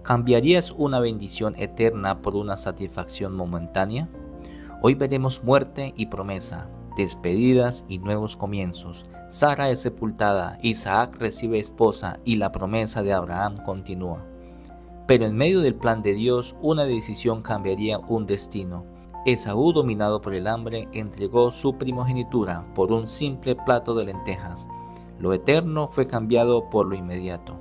¿Cambiarías una bendición eterna por una satisfacción momentánea? Hoy veremos muerte y promesa, despedidas y nuevos comienzos. Sara es sepultada, Isaac recibe esposa y la promesa de Abraham continúa. Pero en medio del plan de Dios, una decisión cambiaría un destino. Esaú, dominado por el hambre, entregó su primogenitura por un simple plato de lentejas. Lo eterno fue cambiado por lo inmediato.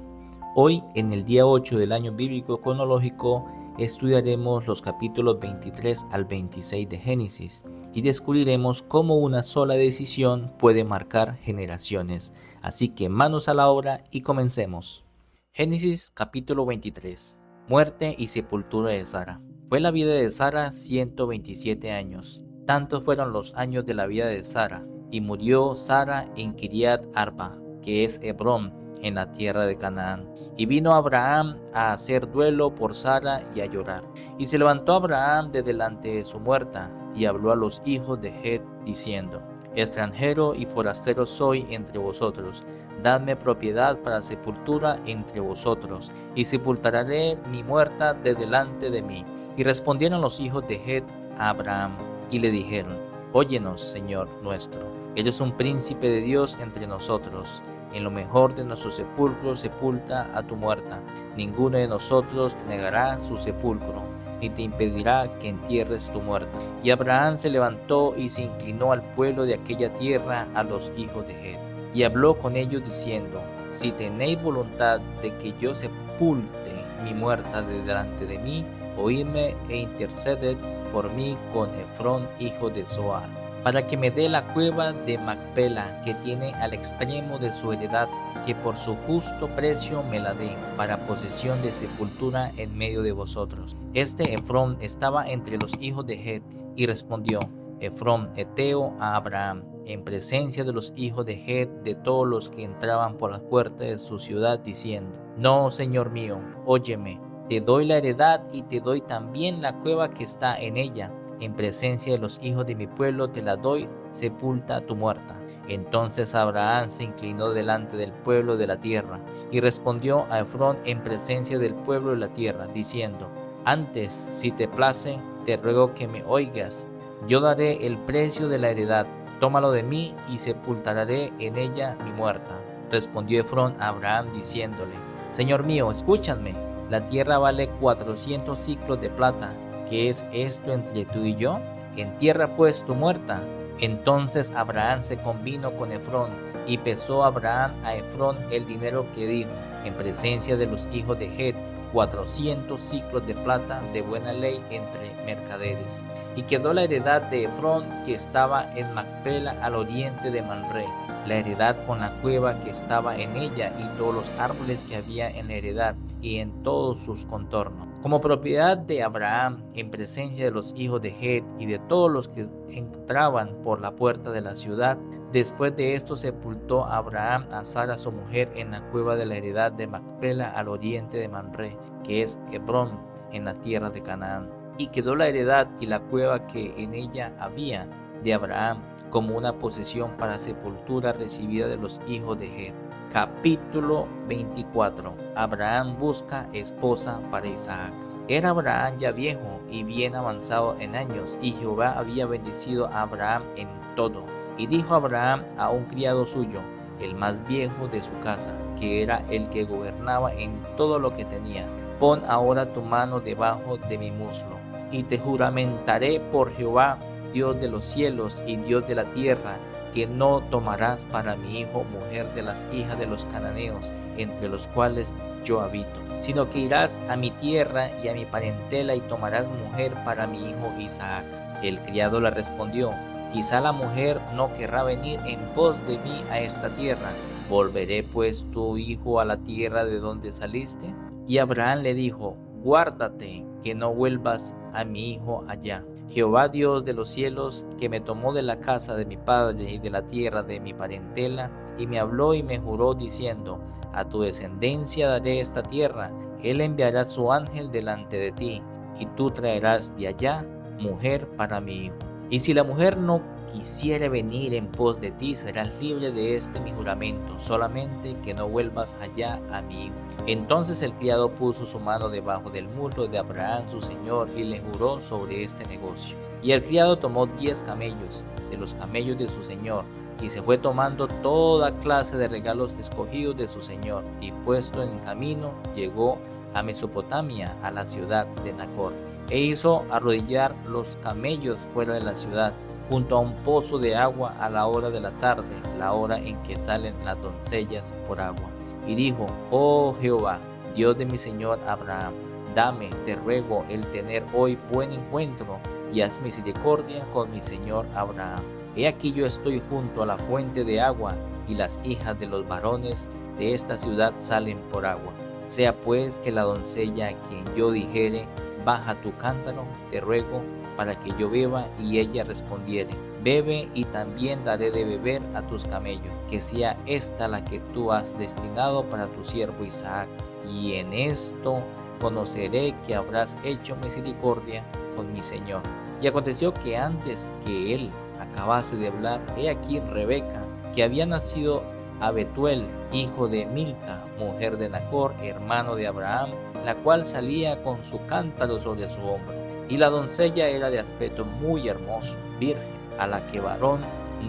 Hoy, en el día 8 del año bíblico cronológico, estudiaremos los capítulos 23 al 26 de Génesis y descubriremos cómo una sola decisión puede marcar generaciones. Así que manos a la obra y comencemos. Génesis capítulo 23. Muerte y sepultura de Sara. Fue la vida de Sara 127 años. Tantos fueron los años de la vida de Sara. Y murió Sara en Kiriat Arba, que es Hebrón, en la tierra de Canaán. Y vino Abraham a hacer duelo por Sara y a llorar. Y se levantó Abraham de delante de su muerta, y habló a los hijos de Het, diciendo: extranjero y forastero soy entre vosotros, dadme propiedad para sepultura entre vosotros, y sepultaré mi muerta de delante de mí. Y respondieron los hijos de Het a Abraham, y le dijeron: óyenos, Señor nuestro, eres un príncipe de Dios entre nosotros. En lo mejor de nuestro sepulcro sepulta a tu muerta. Ninguno de nosotros te negará su sepulcro, ni te impedirá que entierres tu muerta. Y Abraham se levantó y se inclinó al pueblo de aquella tierra, a los hijos de Het. Y habló con ellos diciendo: si tenéis voluntad de que yo sepulte mi muerta de delante de mí, oídme e interceded por mí con Efrón, hijo de Zohar, para que me dé la cueva de Macpela, que tiene al extremo de su heredad, que por su justo precio me la dé, para posesión de sepultura en medio de vosotros. Este Efrón estaba entre los hijos de Het, y respondió Efrón heteo a Abraham, en presencia de los hijos de Het, de todos los que entraban por las puertas de su ciudad, diciendo: no, señor mío, óyeme, te doy la heredad y te doy también la cueva que está en ella. En presencia de los hijos de mi pueblo te la doy, sepulta tu muerta. Entonces Abraham se inclinó delante del pueblo de la tierra, y respondió a Efrón en presencia del pueblo de la tierra, diciendo: antes, si te place, te ruego que me oigas. Yo daré el precio de la heredad, tómalo de mí, y sepultaré en ella mi muerta. Respondió Efrón a Abraham diciéndole: Señor mío, escúchame, la tierra vale 400 siclos de plata. ¿Qué es esto entre tú y yo? Entierra pues tu muerta. Entonces Abraham se convino con Efrón, y pesó Abraham a Efrón el dinero que dijo, en presencia de los hijos de Het, 400 siclos de plata de buena ley entre mercaderes. Y quedó la heredad de Efrón, que estaba en Macpela al oriente de Mamre, la heredad con la cueva que estaba en ella y todos los árboles que había en la heredad y en todos sus contornos, como propiedad de Abraham, en presencia de los hijos de Het y de todos los que entraban por la puerta de la ciudad. Después de esto sepultó Abraham a Sara su mujer en la cueva de la heredad de Macpela al oriente de Mamre, que es Hebrón, en la tierra de Canaán. Y quedó la heredad y la cueva que en ella había de Abraham como una posesión para sepultura recibida de los hijos de Het. Capítulo 24. Abraham busca esposa para Isaac. Era Abraham ya viejo y bien avanzado en años, y Jehová había bendecido a Abraham en todo. Y dijo Abraham a un criado suyo, el más viejo de su casa, que era el que gobernaba en todo lo que tenía: pon ahora tu mano debajo de mi muslo, y te juramentaré por Jehová, Dios de los cielos y Dios de la tierra, que no tomarás para mi hijo mujer de las hijas de los cananeos, entre los cuales yo habito, sino que irás a mi tierra y a mi parentela y tomarás mujer para mi hijo Isaac. El criado le respondió: quizá la mujer no querrá venir en pos de mí a esta tierra. ¿Volveré pues tu hijo a la tierra de donde saliste? Y Abraham le dijo: guárdate que no vuelvas a mi hijo allá. Jehová Dios de los cielos, que me tomó de la casa de mi padre y de la tierra de mi parentela, y me habló y me juró diciendo: a tu descendencia daré esta tierra. Él enviará su ángel delante de ti, y tú traerás de allá mujer para mi hijo. Y si la mujer no quisiere venir en pos de ti, serás libre de este mi juramento, solamente que no vuelvas allá a mi hijo. Entonces el criado puso su mano debajo del muslo de Abraham su señor y le juró sobre este negocio. Y el criado tomó 10 camellos de los camellos de su señor, y se fue tomando toda clase de regalos escogidos de su señor, y puesto en camino llegó a Mesopotamia, a la ciudad de Nacor, e hizo arrodillar los camellos fuera de la ciudad, junto a un pozo de agua a la hora de la tarde, la hora en que salen las doncellas por agua. Y dijo: Oh Jehová, Dios de mi señor Abraham, dame, te ruego, el tener hoy buen encuentro, y haz misericordia con mi señor Abraham. He aquí yo estoy junto a la fuente de agua, y las hijas de los varones de esta ciudad salen por agua. Sea pues que la doncella a quien yo dijere: baja tu cántaro, te ruego, para que yo beba, y ella respondiere: bebe, y también daré de beber a tus camellos, que sea esta la que tú has destinado para tu siervo Isaac, y en esto conoceré que habrás hecho misericordia con mi señor. Y aconteció que antes que él acabase de hablar, he aquí Rebeca, que había nacido a Betuel, hijo de Milca, mujer de Nacor, hermano de Abraham, la cual salía con su cántaro sobre su hombro. Y la doncella era de aspecto muy hermoso, virgen, a la que varón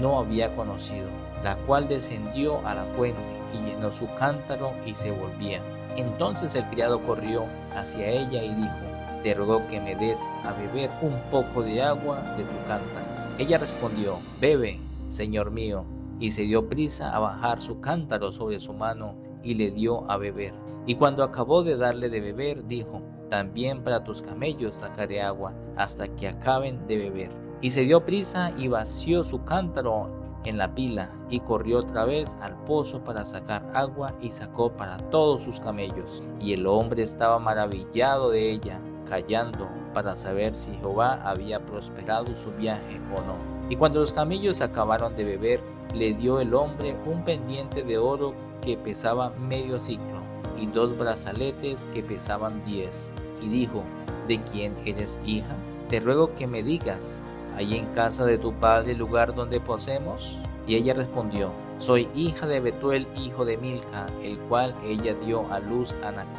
no había conocido, la cual descendió a la fuente y llenó su cántaro y se volvía. Entonces el criado corrió hacia ella y dijo: te ruego que me des a beber un poco de agua de tu cántaro. Ella respondió: bebe, señor mío, y se dio prisa a bajar su cántaro sobre su mano y le dio a beber. Y cuando acabó de darle de beber, dijo: también para tus camellos sacaré agua hasta que acaben de beber. Y se dio prisa y vació su cántaro en la pila, y corrió otra vez al pozo para sacar agua, y sacó para todos sus camellos. Y el hombre estaba maravillado de ella, callando para saber si Jehová había prosperado su viaje o no. Y cuando los camellos acabaron de beber, le dio el hombre un pendiente de oro que pesaba medio siclo, y 2 brazaletes que pesaban 10. Y dijo: ¿de quién eres hija? Te ruego que me digas: ¿hay en casa de tu padre el lugar donde posemos? Y ella respondió: soy hija de Betuel, hijo de Milca, el cual ella dio a luz a Nacor.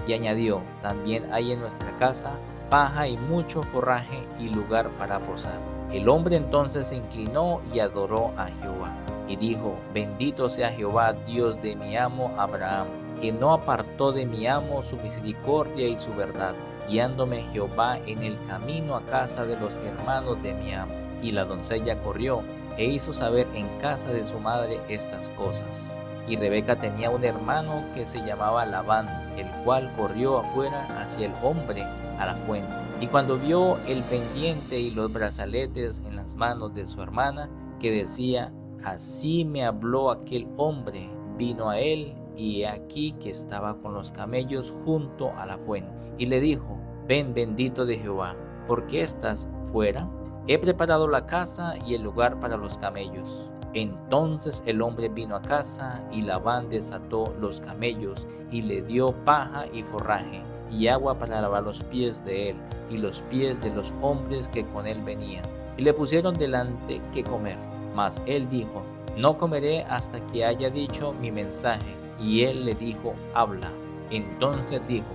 Y añadió: también hay en nuestra casa paja y mucho forraje y lugar para posar. El hombre entonces se inclinó y adoró a Jehová, y dijo: bendito sea Jehová, Dios de mi amo Abraham, que no apartó de mi amo su misericordia y su verdad, guiándome Jehová en el camino a casa de los hermanos de mi amo. Y la doncella corrió e hizo saber en casa de su madre estas cosas. Y Rebeca tenía un hermano que se llamaba Labán, el cual corrió afuera hacia el hombre a la fuente. Y cuando vio el pendiente y los brazaletes en las manos de su hermana, que decía: así me habló aquel hombre, vino a él, y he aquí que estaba con los camellos junto a la fuente. Y le dijo: ven, bendito de Jehová, ¿por qué estás fuera? He preparado la casa y el lugar para los camellos. Entonces el hombre vino a casa, y Labán desató los camellos y le dio paja y forraje y agua para lavar los pies de él y los pies de los hombres que con él venían, y le pusieron delante qué comer. Mas él dijo: no comeré hasta que haya dicho mi mensaje. Y él le dijo: habla. Entonces dijo: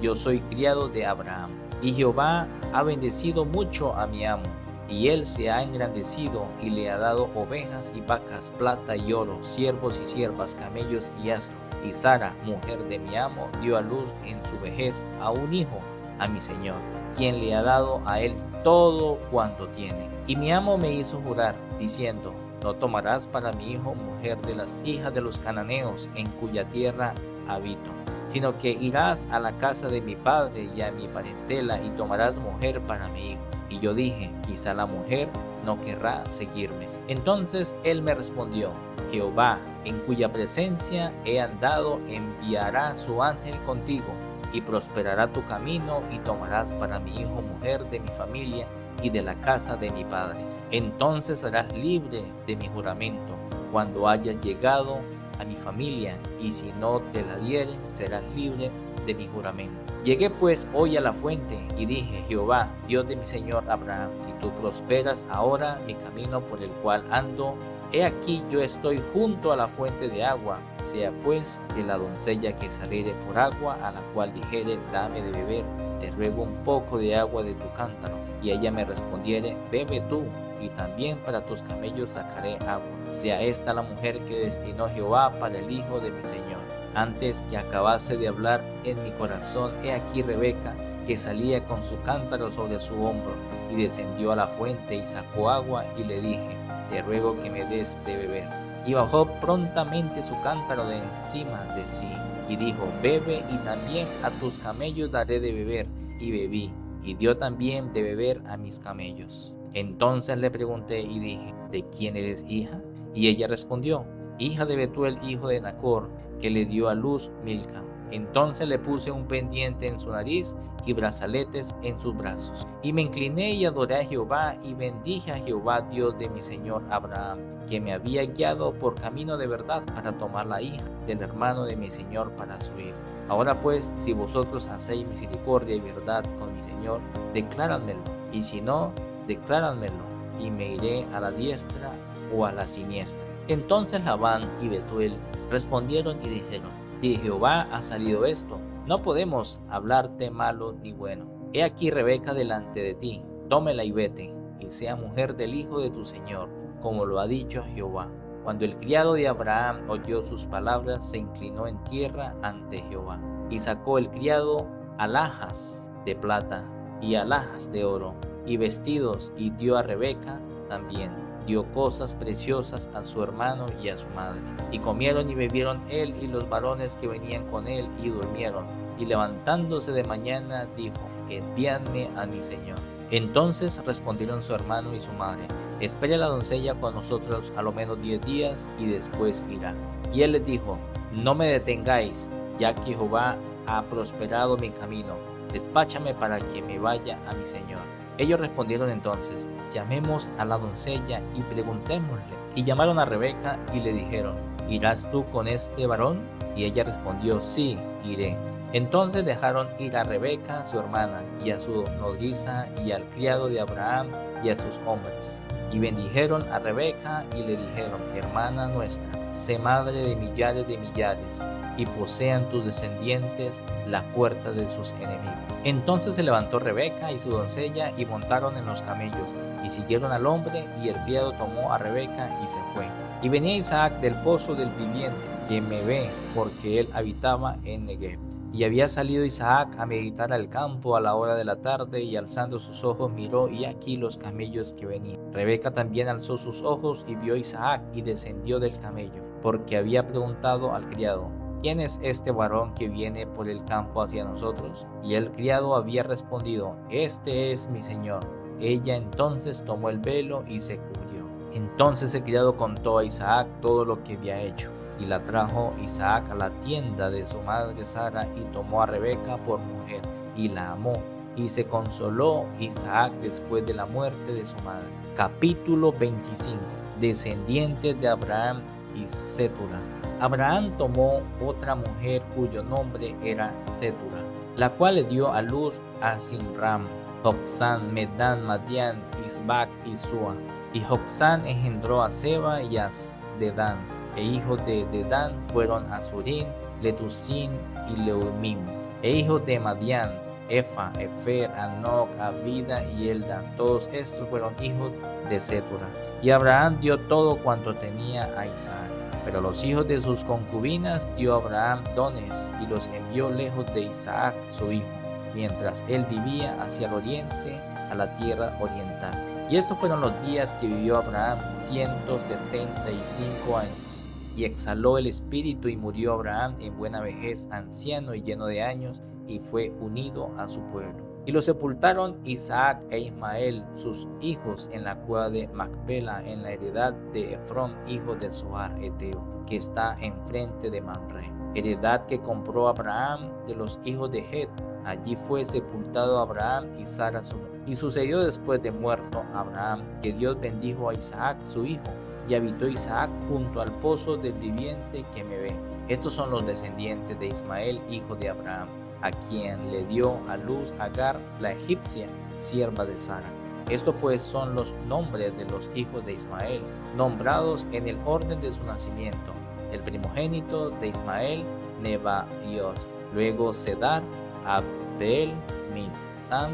yo soy criado de Abraham, y Jehová ha bendecido mucho a mi amo, y él se ha engrandecido y le ha dado ovejas y vacas, plata y oro, siervos y siervas, camellos y asnos. Y Sara, mujer de mi amo, dio a luz en su vejez a un hijo, a mi señor, quien le ha dado a él todo cuanto tiene. Y mi amo me hizo jurar, diciendo: no tomarás para mi hijo mujer de las hijas de los cananeos en cuya tierra habito, sino que irás a la casa de mi padre y a mi parentela y tomarás mujer para mi hijo. Y yo dije: quizá la mujer no querrá seguirme. Entonces él me respondió: Jehová, en cuya presencia he andado, enviará su ángel contigo, y prosperará tu camino, y tomarás para mi hijo mujer de mi familia y de la casa de mi padre. Entonces serás libre de mi juramento cuando hayas llegado a mi familia, y si no te la dieren, serás libre de mi juramento. Llegué pues hoy a la fuente y dije: Jehová, Dios de mi señor Abraham, si tú prosperas ahora mi camino por el cual ando, he aquí yo estoy junto a la fuente de agua. Sea pues que la doncella que saliere por agua, a la cual dijere: dame de beber, te ruego un poco de agua de tu cántaro, y ella me respondiere: bebe tú, y también para tus camellos sacaré agua. Sea esta la mujer que destinó Jehová para el hijo de mi señor. Antes que acabase de hablar en mi corazón, he aquí Rebeca, que salía con su cántaro sobre su hombro, y descendió a la fuente y sacó agua, y le dije: te ruego que me des de beber. Y bajó prontamente su cántaro de encima de sí, y dijo: bebe, y también a tus camellos daré de beber. Y bebí, y dio también de beber a mis camellos. Entonces le pregunté y dije: ¿de quién eres hija? Y ella respondió: hija de Betuel, hijo de Nacor, que le dio a luz Milca. Entonces le puse un pendiente en su nariz y brazaletes en sus brazos. Y me incliné y adoré a Jehová, y bendije a Jehová, Dios de mi señor Abraham, que me había guiado por camino de verdad para tomar la hija del hermano de mi señor para su hijo. Ahora pues, si vosotros hacéis misericordia y verdad con mi señor, decláranmelo, y si no, decláranmelo, y me iré a la diestra o a la siniestra. Entonces Labán y Betuel respondieron y dijeron: de Jehová ha salido esto, no podemos hablarte malo ni bueno. He aquí Rebeca delante de ti, tómela y vete, y sea mujer del hijo de tu señor, como lo ha dicho Jehová. Cuando el criado de Abraham oyó sus palabras, se inclinó en tierra ante Jehová. Y sacó el criado alhajas de plata y alhajas de oro, y vestidos, y dio a Rebeca también. Dio cosas preciosas a su hermano y a su madre. Y comieron y bebieron él y los varones que venían con él, y durmieron. Y levantándose de mañana dijo: envíadme a mi señor. Entonces respondieron su hermano y su madre: espere la doncella con nosotros a lo menos 10 días, y después irá. Y él les dijo: no me detengáis, ya que Jehová ha prosperado mi camino. Despáchame para que me vaya a mi señor. Ellos respondieron entonces: llamemos a la doncella y preguntémosle. Y llamaron a Rebeca y le dijeron: ¿irás tú con este varón? Y ella respondió: sí, iré. Entonces dejaron ir a Rebeca su hermana, y a su nodriza, y al criado de Abraham, y a sus hombres. Y bendijeron a Rebeca y le dijeron: hermana nuestra, sé madre de millares, y posean tus descendientes las puertas de sus enemigos. Entonces se levantó Rebeca y su doncella, y montaron en los camellos, y siguieron al hombre, y el criado tomó a Rebeca y se fue. Y venía Isaac del pozo del viviente, que me ve, porque él habitaba en Negev. Y había salido Isaac a meditar al campo a la hora de la tarde, y alzando sus ojos miró, y aquí los camellos que venían. Rebeca también alzó sus ojos y vio a Isaac, y descendió del camello, porque había preguntado al criado: ¿quién es este varón que viene por el campo hacia nosotros? Y el criado había respondido: este es mi señor. Ella entonces tomó el velo y se cubrió. Entonces el criado contó a Isaac todo lo que había hecho. Y la trajo Isaac a la tienda de su madre Sara, y tomó a Rebeca por mujer, y la amó, y se consoló Isaac después de la muerte de su madre. Capítulo 25. Descendientes de Abraham y Cetura. Abraham tomó otra mujer cuyo nombre era Cetura, la cual le dio a luz a Sinram, Joksán, Medán, Madián, Isbac y Sua. Y Joksán engendró a Seba y a Dedán. E hijos de Dedán fueron Azurín, Letusín y Leumim. E hijos de Madián: Efa, Efer, Anoc, Abida y Elda. Todos estos fueron hijos de Cetura. Y Abraham dio todo cuanto tenía a Isaac. Pero los hijos de sus concubinas dio Abraham dones, y los envió lejos de Isaac su hijo, mientras él vivía hacia el oriente, a la tierra oriental. Y estos fueron los días que vivió Abraham, 175 años. Y exhaló el espíritu, y murió Abraham en buena vejez, anciano y lleno de años, y fue unido a su pueblo. Y lo sepultaron Isaac e Ismael, sus hijos, en la cueva de Macpela, en la heredad de Efrón, hijo de Zohar Eteo, que está enfrente de Mamre, heredad que compró Abraham de los hijos de Het. Allí fue sepultado Abraham y Sara su mujer. Y sucedió después de muerto Abraham, que Dios bendijo a Isaac su hijo, y habitó Isaac junto al pozo del viviente que me ve. Estos son los descendientes de Ismael, hijo de Abraham: a quien le dio a luz Agar, la egipcia, sierva de Sara. Estos pues son los nombres de los hijos de Ismael, nombrados en el orden de su nacimiento. El primogénito de Ismael, Nebaiot, luego Cedar, Abel, Misam,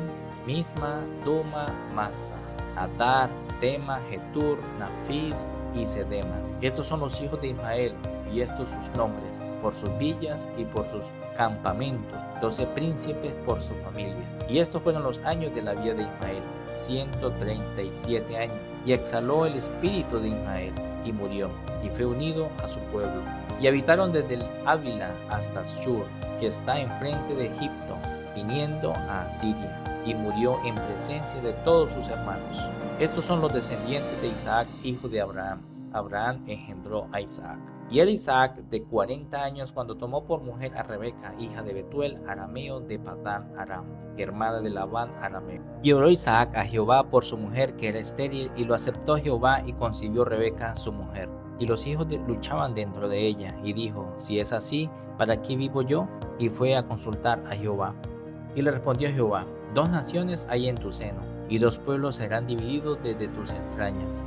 Misma, Duma, Masa, Adar, Tema, Getur, Nafis y Sedema. Estos son los hijos de Ismael, y estos sus nombres, por sus villas y por sus campamentos, 12 príncipes por su familia. Y estos fueron los años de la vida de Ismael, 137 años. Y exhaló el espíritu de Ismael, y murió, y fue unido a su pueblo. Y habitaron desde el Ávila hasta Shur, que está enfrente de Egipto, viniendo a Asiria, y murió en presencia de todos sus hermanos. Estos son los descendientes de Isaac, hijo de Abraham. Abraham engendró a Isaac. Y era Isaac de 40 años cuando tomó por mujer a Rebeca, hija de Betuel, arameo de Padán Aram, hermana de Labán arameo. Y oró Isaac a Jehová por su mujer que era estéril, y lo aceptó Jehová, y concibió Rebeca su mujer. Y los hijos luchaban dentro de ella, y dijo: si es así, ¿para qué vivo yo? Y fue a consultar a Jehová. Y le respondió Jehová: 2 naciones hay en tu seno, y 2 pueblos serán divididos desde tus entrañas.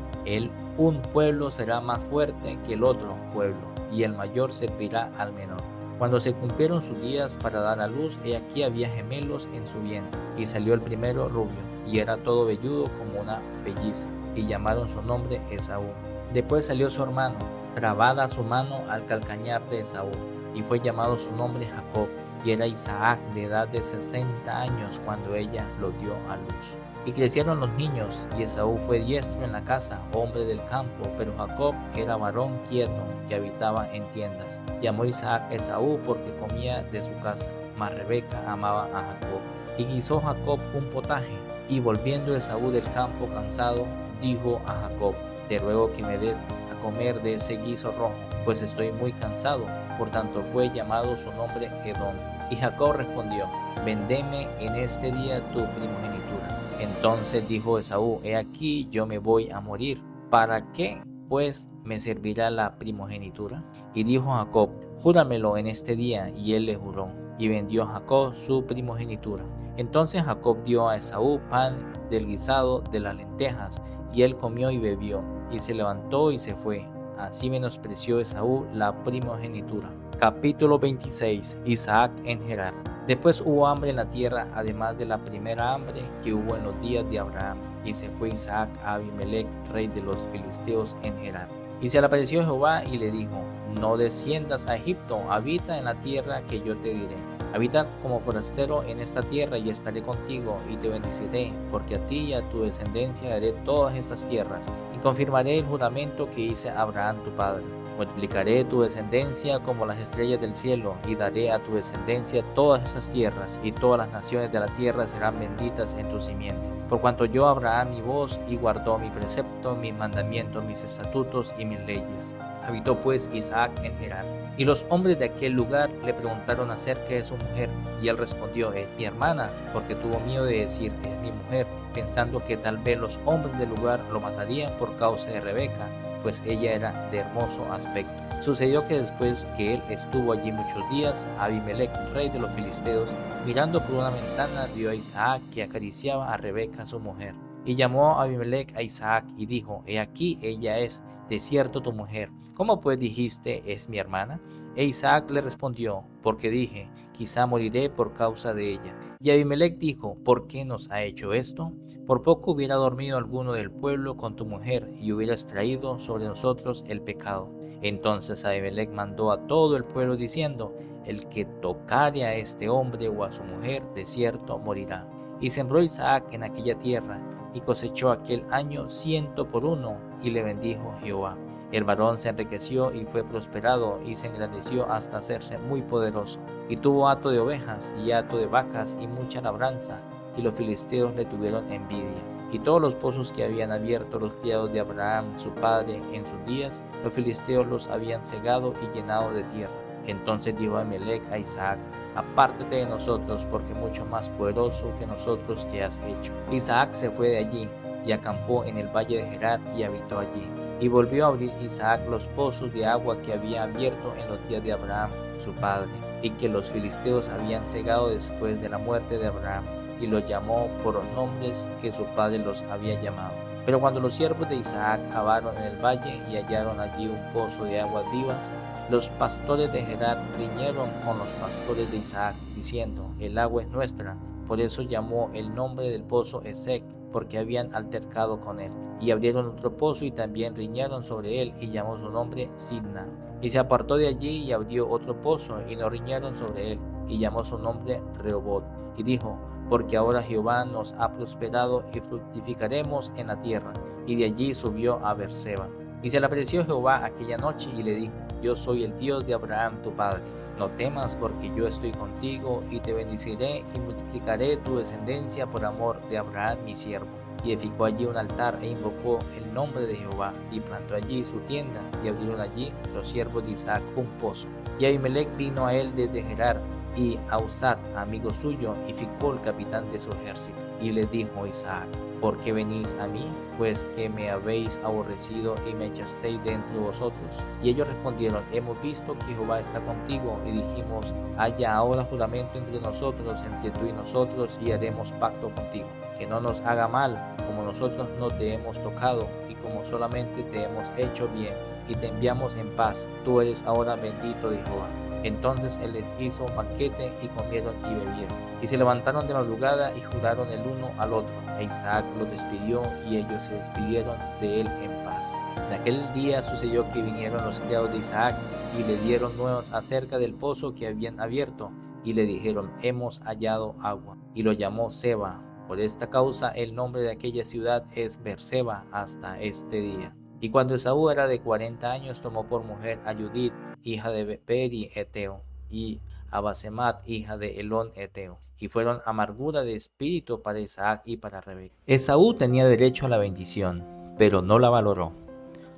Un pueblo será más fuerte que el otro pueblo, y el mayor servirá al menor. Cuando se cumplieron sus días para dar a luz, he aquí había gemelos en su vientre, y salió el primero rubio, y era todo velludo como una pelliza, y llamaron su nombre Esaú. Después salió su hermano, trabada su mano al calcañar de Esaú, y fue llamado su nombre Jacob. Y era Isaac de edad de 60 años cuando ella lo dio a luz. Y crecieron los niños, y Esaú fue diestro en la casa, hombre del campo, pero Jacob era varón quieto, que habitaba en tiendas. Llamó Isaac a Esaú porque comía de su casa, mas Rebeca amaba a Jacob. Y guisó Jacob un potaje, y volviendo Esaú del campo cansado, dijo a Jacob: te ruego que me des a comer de ese guiso rojo, pues estoy muy cansado. Por tanto fue llamado su nombre Edom. Y Jacob respondió: vendeme en este día tu primogenitura. Entonces dijo Esaú: he aquí yo me voy a morir. ¿Para qué pues me servirá la primogenitura? Y dijo Jacob: júramelo en este día. Y él le juró, y vendió Jacob su primogenitura. Entonces Jacob dio a Esaú pan del guisado de las lentejas, y él comió y bebió, y se levantó y se fue. Así menospreció Esaú la primogenitura. Capítulo 26. Isaac en Gerar. Después hubo hambre en la tierra, además de la primera hambre que hubo en los días de Abraham. Y se fue Isaac a Abimelech, rey de los filisteos, en Gerar. Y se le apareció Jehová y le dijo: no desciendas a Egipto, habita en la tierra que yo te diré. Habita como forastero en esta tierra, y estaré contigo, y te bendeciré, porque a ti y a tu descendencia daré todas estas tierras, y confirmaré el juramento que hice a Abraham tu padre. Multiplicaré tu descendencia como las estrellas del cielo, y daré a tu descendencia todas estas tierras, y todas las naciones de la tierra serán benditas en tu simiente. Por cuanto yo Abraham mi voz, y guardó mi precepto, mis mandamientos, mis estatutos y mis leyes. Habitó pues Isaac en Gerar. Y los hombres de aquel lugar le preguntaron acerca de su mujer, y él respondió: es mi hermana, porque tuvo miedo de decir: es mi mujer, pensando que tal vez los hombres del lugar lo matarían por causa de Rebeca, pues ella era de hermoso aspecto. Sucedió que después que él estuvo allí muchos días, Abimelech, rey de los filisteos, mirando por una ventana, vio a Isaac que acariciaba a Rebeca su mujer. Y llamó a Abimelech a Isaac y dijo: he aquí ella es, de cierto, tu mujer. ¿Cómo pues dijiste: es mi hermana? E Isaac le respondió: porque dije: quizá moriré por causa de ella. Y Abimelech dijo: ¿por qué nos ha hecho esto? Por poco hubiera dormido alguno del pueblo con tu mujer, y hubieras traído sobre nosotros el pecado. Entonces Abimelech mandó a todo el pueblo diciendo: el que tocare a este hombre o a su mujer, de cierto morirá. Y sembró Isaac en aquella tierra, y cosechó aquel año 100 por 1, y le bendijo Jehová. El varón se enriqueció y fue prosperado, y se engrandeció hasta hacerse muy poderoso. Y tuvo hato de ovejas y hato de vacas y mucha labranza, y los filisteos le tuvieron envidia. Y todos los pozos que habían abierto los criados de Abraham su padre en sus días, los filisteos los habían cegado y llenado de tierra. Entonces dijo Abimelech a Isaac: apártate de nosotros, porque mucho más poderoso que nosotros te has hecho. Isaac se fue de allí, y acampó en el valle de Gerar, y habitó allí. Y volvió a abrir Isaac los pozos de agua que había abierto en los días de Abraham su padre. y que los filisteos habían cegado después de la muerte de Abraham, y los llamó por los nombres que su padre los había llamado. Pero cuando los siervos de Isaac cavaron en el valle y hallaron allí un pozo de aguas vivas, los pastores de Gerar riñeron con los pastores de Isaac, diciendo: el agua es nuestra. Por eso llamó el nombre del pozo Esek, porque habían altercado con él. Y abrieron otro pozo y también riñeron sobre él, y llamó su nombre Sidna. Y se apartó de allí y abrió otro pozo, y no riñeron sobre él, y llamó su nombre Rehobot. Y dijo: porque ahora Jehová nos ha prosperado y fructificaremos en la tierra. Y de allí subió a Beerseba. Y se le apareció Jehová aquella noche y le dijo: yo soy el Dios de Abraham tu padre. No temas, porque yo estoy contigo, y te bendeciré y multiplicaré tu descendencia por amor de Abraham mi siervo. Y edificó allí un altar e invocó el nombre de Jehová, y plantó allí su tienda, y abrieron allí los siervos de Isaac un pozo. Y Abimelech vino a él desde Gerar, y Ahuzat, amigo suyo, y Ficol, capitán de su ejército. Y le dijo Isaac: ¿por qué venís a mí? Pues que me habéis aborrecido y me echasteis de entre vosotros. Y ellos respondieron: hemos visto que Jehová está contigo, y dijimos: haya ahora juramento entre nosotros, entre tú y nosotros, y haremos pacto contigo, que no nos haga mal, como nosotros no te hemos tocado, y como solamente te hemos hecho bien, y te enviamos en paz. Tú eres ahora bendito de Jehová. Entonces él les hizo banquete, y comieron y bebieron. Y se levantaron de madrugada y juraron el uno al otro. E Isaac los despidió, y ellos se despidieron de él en paz. En aquel día sucedió que vinieron los criados de Isaac, y le dieron nuevas acerca del pozo que habían abierto, y le dijeron: hemos hallado agua. Y lo llamó Seba. Por esta causa el nombre de aquella ciudad es Beerseba hasta este día. Y cuando Esaú era de 40 años, tomó por mujer a Judith, hija de Beri Eteo, y a Basemat, hija de Elón Eteo, y fueron amargura de espíritu para Isaac y para Rebeca. Esaú tenía derecho a la bendición, pero no la valoró.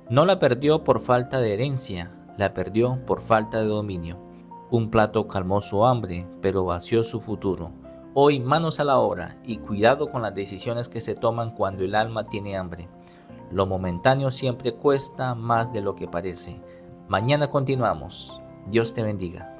No la perdió por falta de herencia, la perdió por falta de dominio. Un plato calmó su hambre, pero vació su futuro. Hoy manos a la obra, y cuidado con las decisiones que se toman cuando el alma tiene hambre. Lo momentáneo siempre cuesta más de lo que parece. Mañana continuamos. Dios te bendiga.